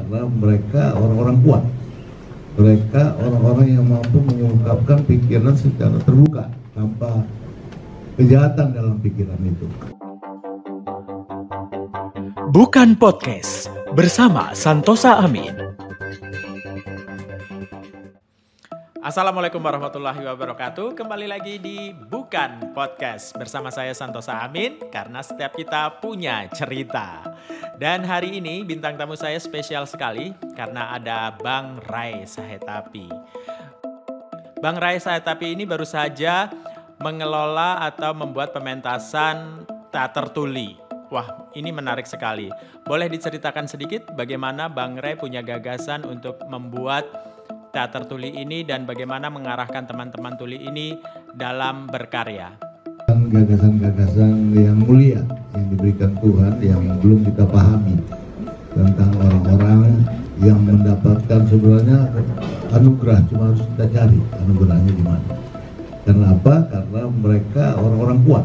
karena mereka orang-orang kuat. Mereka orang-orang yang mampu mengungkapkan pikiran secara terbuka tanpa kejahatan dalam pikiran itu. Bukan Podcast bersama Santosa Amin. Assalamualaikum warahmatullahi wabarakatuh. Kembali lagi di Bukan Podcast bersama saya Santosa Amin, karena setiap kita punya cerita. Dan hari ini bintang tamu saya spesial sekali karena ada Bang Ray Sahetapi. Bang Ray Sahetapi ini baru saja mengelola atau membuat pementasan teater tuli. Wah, ini menarik sekali. Boleh diceritakan sedikit bagaimana Bang Ray punya gagasan untuk membuat teater tuli ini dan bagaimana mengarahkan teman-teman tuli ini dalam berkarya? Gagasan-gagasan yang mulia yang diberikan Tuhan yang belum kita pahami tentang orang-orang yang mendapatkan sebenarnya anugerah, cuma harus kita cari anugerahnya di mana. Kenapa? Karena mereka orang-orang kuat.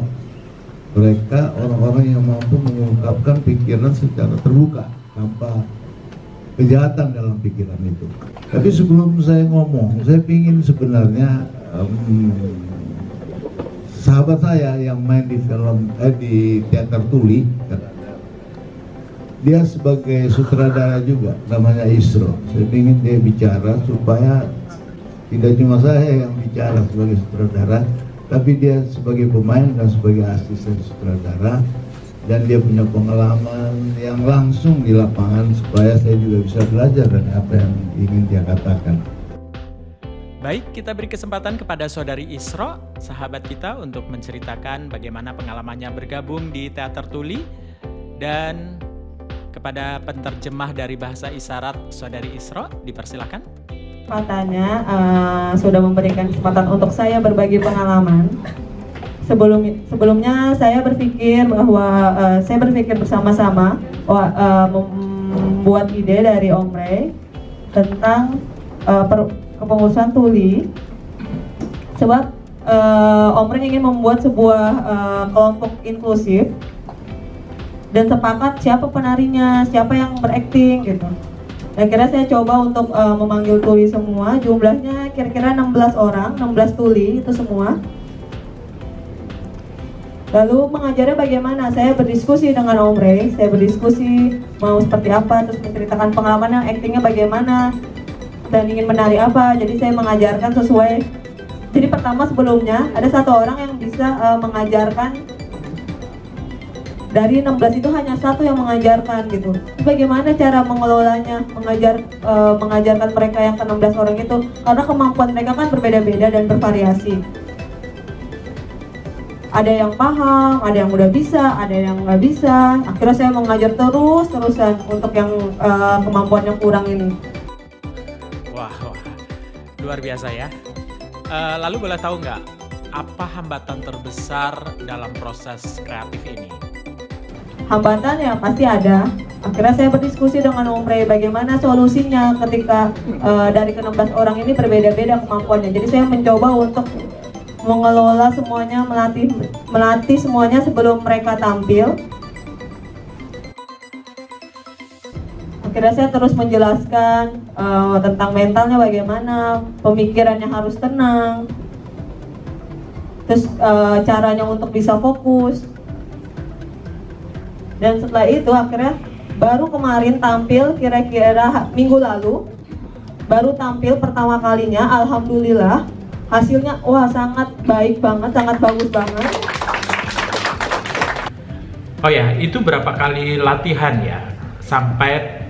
Mereka orang-orang yang mampu mengungkapkan pikiran secara terbuka tanpa kejahatan dalam pikiran itu. Tapi sebelum saya ngomong, saya ingin sebenarnya sahabat saya yang main di film di teater tuli, dia sebagai sutradara juga, namanya Isro. Saya ingin dia bicara supaya tidak cuma saya yang bicara sebagai sutradara, tapi dia sebagai pemain dan sebagai asisten sutradara. Dan dia punya pengalaman yang langsung di lapangan supaya saya juga bisa belajar dari apa yang ingin dia katakan. Baik, kita beri kesempatan kepada Saudari Isro, sahabat kita, untuk menceritakan bagaimana pengalamannya bergabung di teater tuli. Dan kepada penterjemah dari bahasa isyarat Saudari Isro, dipersilakan. Kesempatannya sudah memberikan kesempatan untuk saya berbagi pengalaman. Sebelumnya saya berpikir bahwa saya berpikir bersama-sama membuat ide dari Om Ray tentang kepengurusan tuli, sebab Om Ray ingin membuat sebuah kelompok inklusif dan sepakat siapa penarinya, siapa yang berakting gitu. Akhirnya saya coba untuk memanggil tuli semua, jumlahnya kira-kira 16 orang, 16 tuli itu semua. Lalu mengajarnya bagaimana? Saya berdiskusi dengan Om Ray, saya berdiskusi mau seperti apa, terus menceritakan pengalaman yang aktingnya bagaimana dan ingin menari apa. Jadi saya mengajarkan sesuai. Jadi pertama sebelumnya ada satu orang yang bisa mengajarkan, dari 16 itu hanya satu yang mengajarkan gitu. Bagaimana cara mengelolanya, mengajarkan mereka yang ke-16 orang itu, karena kemampuan mereka kan berbeda-beda dan bervariasi. Ada yang paham, ada yang udah bisa, ada yang nggak bisa. Akhirnya saya mengajar terusan untuk yang kemampuannya kurang ini. Wah, luar biasa ya. Lalu boleh tahu nggak, apa hambatan terbesar dalam proses kreatif ini? Hambatan ya pasti ada. Akhirnya saya berdiskusi dengan Om Ray bagaimana solusinya ketika dari ke-16 orang ini berbeda-beda kemampuannya. Jadi saya mencoba untuk mengelola semuanya, melatih semuanya sebelum mereka tampil. Akhirnya saya terus menjelaskan tentang mentalnya bagaimana, pemikirannya harus tenang, terus caranya untuk bisa fokus. Dan setelah itu akhirnya baru kemarin tampil, kira-kira minggu lalu baru tampil pertama kalinya, alhamdulillah. Hasilnya wah sangat baik banget, sangat bagus banget. Oh ya, itu berapa kali latihan ya sampai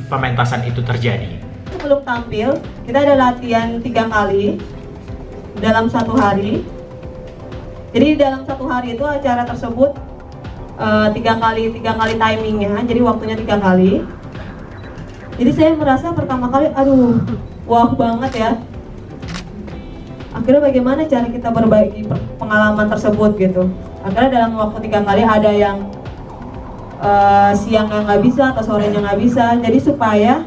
pementasan itu terjadi? Sebelum tampil, kita ada latihan 3 kali dalam 1 hari. Jadi dalam 1 hari itu acara tersebut 3 kali timingnya, jadi waktunya 3 kali. Jadi saya merasa pertama kali, aduh, wah banget ya. Akhirnya bagaimana cara kita berbagi pengalaman tersebut gitu. Akhirnya dalam waktu 3 kali ada yang siangnya nggak bisa atau sorenya nggak bisa. Jadi supaya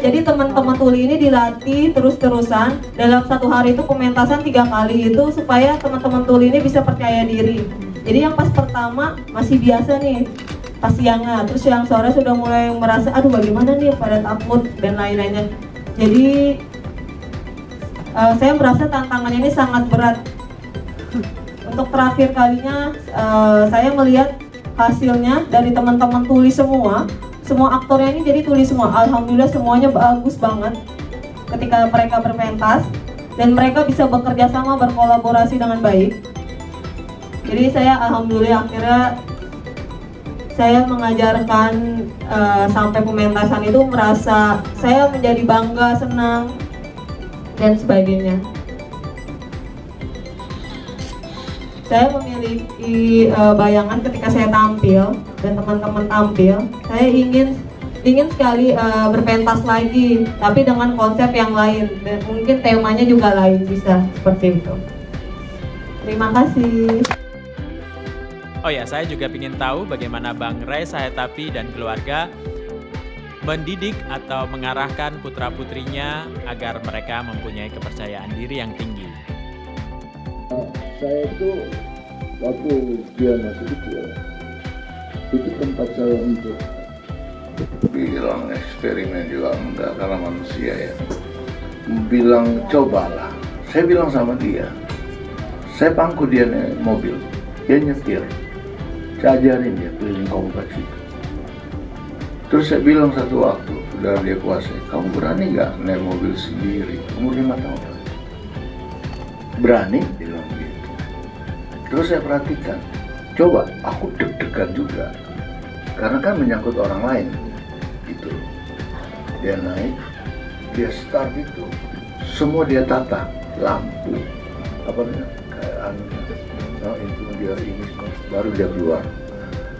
jadi teman-teman tuli ini dilatih terus-terusan dalam 1 hari itu pementasan 3 kali itu supaya teman-teman tuli ini bisa percaya diri. Jadi yang pas pertama masih biasa nih, pas siangnya. Terus yang sore sudah mulai merasa aduh bagaimana nih, pada takut dan lain-lainnya. Jadi saya merasa tantangannya ini sangat berat. Untuk terakhir kalinya saya melihat hasilnya dari teman-teman tuli semua aktornya ini jadi tuli semua. Alhamdulillah semuanya bagus banget ketika mereka berpentas dan mereka bisa bekerja sama, berkolaborasi dengan baik. Jadi saya alhamdulillah akhirnya saya mengajarkan sampai pementasan itu merasa saya menjadi bangga, senang dan sebagainya. Saya memiliki bayangan ketika saya tampil dan teman-teman tampil, saya ingin sekali berpentas lagi, tapi dengan konsep yang lain dan mungkin temanya juga lain, bisa seperti itu. Terima kasih. Oh ya, saya juga ingin tahu bagaimana Bang Ray Sahetapi dan keluarga mendidik atau mengarahkan putra-putrinya agar mereka mempunyai kepercayaan diri yang tinggi. Saya itu waktu dia masih kecil, itu tempat saya untuk bilang eksperimen juga enggak, karena manusia ya. Bilang cobalah, saya bilang sama dia, saya pangku dia naik mobil, dia nyetir, saya ajarin dia keliling kompleks itu. Terus saya bilang satu waktu, sudah dia kuasai, kamu berani nggak naik mobil sendiri, umur 5 tahun? Berani? Dia bilang gitu. Terus saya perhatikan, coba aku deg-degan juga, karena kan menyangkut orang lain, gitu. Dia naik, dia start itu, semua dia tata, lampu, apa namanya, kayak itu dia ini, baru dia keluar.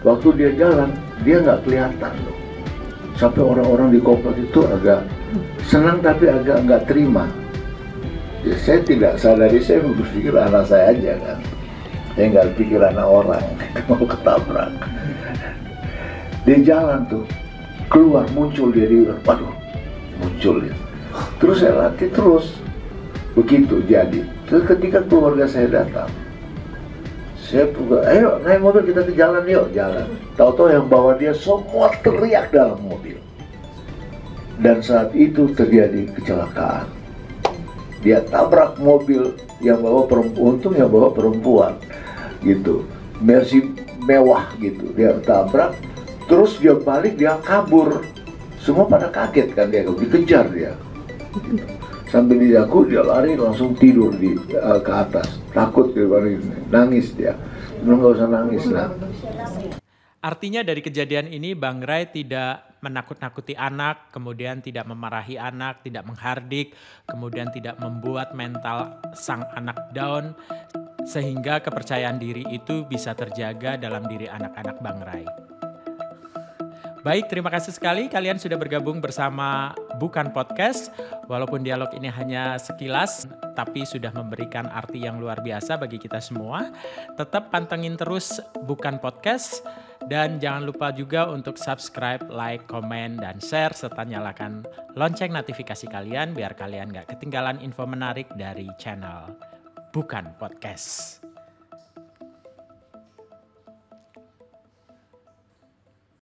Waktu dia jalan, dia nggak kelihatan loh. Sampai orang-orang di kompleks itu agak senang tapi agak nggak terima. Ya, saya tidak sadari, saya berpikir anak saya aja kan. Saya nggak pikir anak orang mau ketabrak. Dia jalan tuh, keluar muncul dia di, waduh, muncul dia. Terus saya latih terus, begitu jadi. Terus ketika keluarga saya datang, saya juga, ayo naik mobil kita ke jalan yuk, jalan. Tahu-tahu yang bawa dia semua teriak dalam mobil. Dan saat itu terjadi kecelakaan. Dia tabrak mobil yang bawa perempuan, untung yang bawa perempuan, gitu. Mercy mewah gitu, dia tabrak, terus dia balik, dia kabur. Semua pada kaget kan, dia dikejar dia. Sambil dijago, dia lari langsung tidur ke atas, takut dia, nangis dia. Belum, nggak usah nangis lah. Artinya dari kejadian ini Bang Ray tidak menakut-nakuti anak, kemudian tidak memarahi anak, tidak menghardik, kemudian tidak membuat mental sang anak down, sehingga kepercayaan diri itu bisa terjaga dalam diri anak-anak Bang Ray. Baik, terima kasih sekali kalian sudah bergabung bersama Bukan Podcast. Walaupun dialog ini hanya sekilas, tapi sudah memberikan arti yang luar biasa bagi kita semua. Tetap pantengin terus Bukan Podcast. Dan jangan lupa juga untuk subscribe, like, komen, dan share. Serta nyalakan lonceng notifikasi kalian biar kalian gak ketinggalan info menarik dari channel Bukan Podcast.